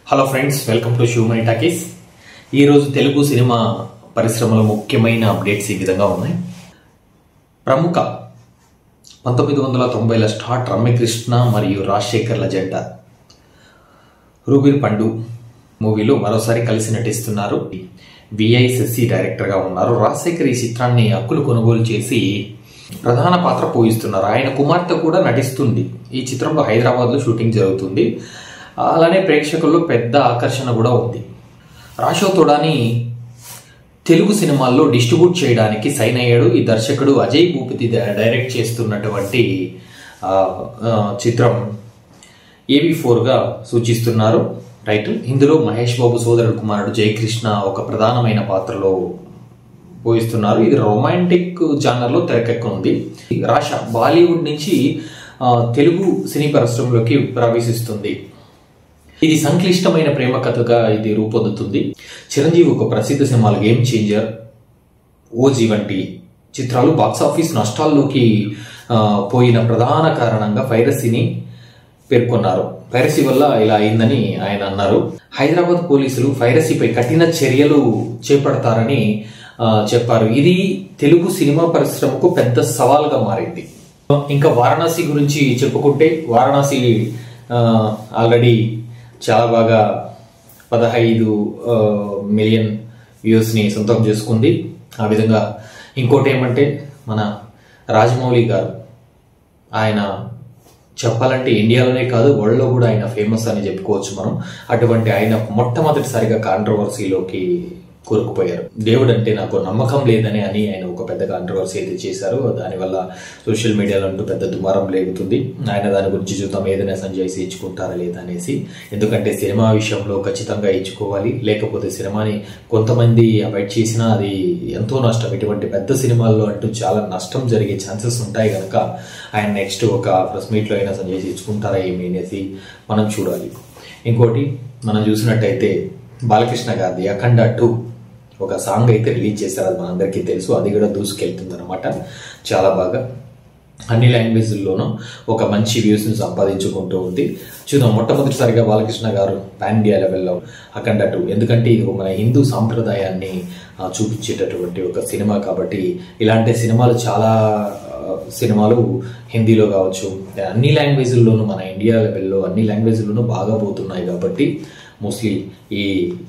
Hello friends, welcome to Shivamani talkies. ఈరోజు Telugu cinema పరిశ్రమలో ముఖ్యమైన అప్డేట్స్ ఈ విధంగా ఉన్నాయి. ప్రముఖ 1990ల స్టార్ రమ్యకృష్ణ మరియు రాజశేఖర్ల జంట రూబిల్ పండు మూవీలో మరోసారి కలిసి నటిస్తున్నారు. విఐ శశి డైరెక్టర్గా ఉన్నారు. రాజశేఖర్ ఈ చిత్రాన్ని హక్కులు కొనుగోలు చేసి ప్రధాన పాత్ర పోయిస్తున్నారు. ఆయన కుమార్తె కూడా నటిస్తుంది. ఈ చిత్రంలో హైదరాబాద్లో షూటింగ్ జరుగుతుంది. అలానే ప్రేక్షకుల్లో పెద్ద ఆకర్షణ కూడా ఉంది. రాషో తోడాని తెలుగు సినిమాల్లో డిస్ట్రిబ్యూట్ చేయడానికి సైన్ అయ్యాడు. ఈ దర్శకుడు అజయ్ భూపతి డైరెక్ట్ చేస్తున్నటువంటి చిత్రం AV4గా సూచిస్తున్నారు టైటిల్. ఇందులో మహేష్ బాబు సోదరుడు కుమారుడు జయకృష్ణ ఒక ప్రధానమైన పాత్రలో పోయిస్తున్నారు. ఇది రొమాంటిక్ జానర్లో తెరకెక్కనుంది. రాష బాలీవుడ్ నుంచి తెలుగు సినీ పరిశ్రమలోకి ప్రవేశిస్తుంది. ఇది సంక్లిష్టమైన ప్రేమ కథగా ఇది రూపొందుతుంది. చిరంజీవి ఒక ప్రసిద్ధ సినిమాలు గేమ్ చేంజర్, ఓజీ వంటి చిత్రాలు బాక్సాఫీస్ నష్టాల్లోకి పోయిన ప్రధాన కారణంగా పైరసీని పేర్కొన్నారు. పైరసీ వల్ల ఇలా అయిందని ఆయన అన్నారు. హైదరాబాద్ పోలీసులు పైరసీపై కఠిన చర్యలు చేపడతారని చెప్పారు. ఇది తెలుగు సినిమా పరిశ్రమకు పెద్ద సవాల్గా మారింది. ఇంకా వారణాసి గురించి చెప్పుకుంటే, వారణాసి ఆల్రెడీ చాలా బాగా 15 మిలియన్ వ్యూస్ని సొంతం చేసుకుంది. ఆ విధంగా ఇంకోటి ఏమంటే, మన రాజమౌళి గారు, ఆయన చెప్పాలంటే ఇండియాలోనే కాదు వరల్డ్లో కూడా ఆయన ఫేమస్ అని చెప్పుకోవచ్చు మనం. అటువంటి ఆయన మొట్టమొదటిసారిగా కాంట్రవర్సీలోకి కూరుకుపోయారు. దేవుడు అంటే నాకు నమ్మకం లేదని ఆయన ఒక పెద్ద కాంట్రవర్సీ అయితే చేశారు. దానివల్ల సోషల్ మీడియాలో అంటూ పెద్ద దుమారం లేగుతుంది. ఆయన దాని గురించి చూద్దాం, ఏదైనా సంజయ్ ఇచ్చుకుంటారా లేదా అనేసి. ఎందుకంటే సినిమా విషయంలో ఖచ్చితంగా ఇచ్చుకోవాలి, లేకపోతే సినిమాని కొంతమంది అవాయిడ్ చేసినా అది ఎంతో నష్టం. ఇటువంటి పెద్ద సినిమాల్లో అంటూ చాలా నష్టం జరిగే ఛాన్సెస్ ఉంటాయి కనుక ఆయన నెక్స్ట్ ఒక ప్రెస్ మీట్లో అయినా సంజయ్ ఇచ్చుకుంటారా ఏమి అనేసి మనం చూడాలి. ఇంకోటి మనం చూసినట్టయితే బాలకృష్ణ గారిది అఖండ 2 ఒక సాంగ్ అయితే రిలీజ్ చేశారు. అది మనందరికీ తెలుసు. అది కూడా దూసుకెళ్తుంది అనమాట. చాలా బాగా అన్ని లాంగ్వేజ్ల్లోనూ ఒక మంచి వ్యూస్ని సంపాదించుకుంటూ ఉంది. చూద్దాం, మొట్టమొదటిసారిగా బాలకృష్ణ గారు పాన్ ఇండియా లెవెల్లో అఖండ 2, ఎందుకంటే ఇది మన హిందూ సాంప్రదాయాన్ని చూపించేటటువంటి ఒక సినిమా కాబట్టి ఇలాంటి సినిమాలు చాలా సినిమాలు హిందీలో కావచ్చు, అన్ని లాంగ్వేజ్ల్లోనూ మన ఇండియా లెవెల్లో అన్ని లాంగ్వేజ్ల్లోనూ బాగా పోతున్నాయి కాబట్టి మోస్ట్లీ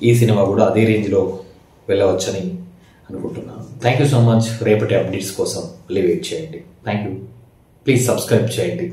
ఈ సినిమా కూడా అదే రేంజ్లో వెళ్ళవచ్చని అనుకుంటున్నాను. Thank you so much. రేపటి అప్డేట్స్ కోసం మళ్ళీ వెయిట్ చేయండి. Thank you. ప్లీజ్ సబ్స్క్రైబ్ చేయండి.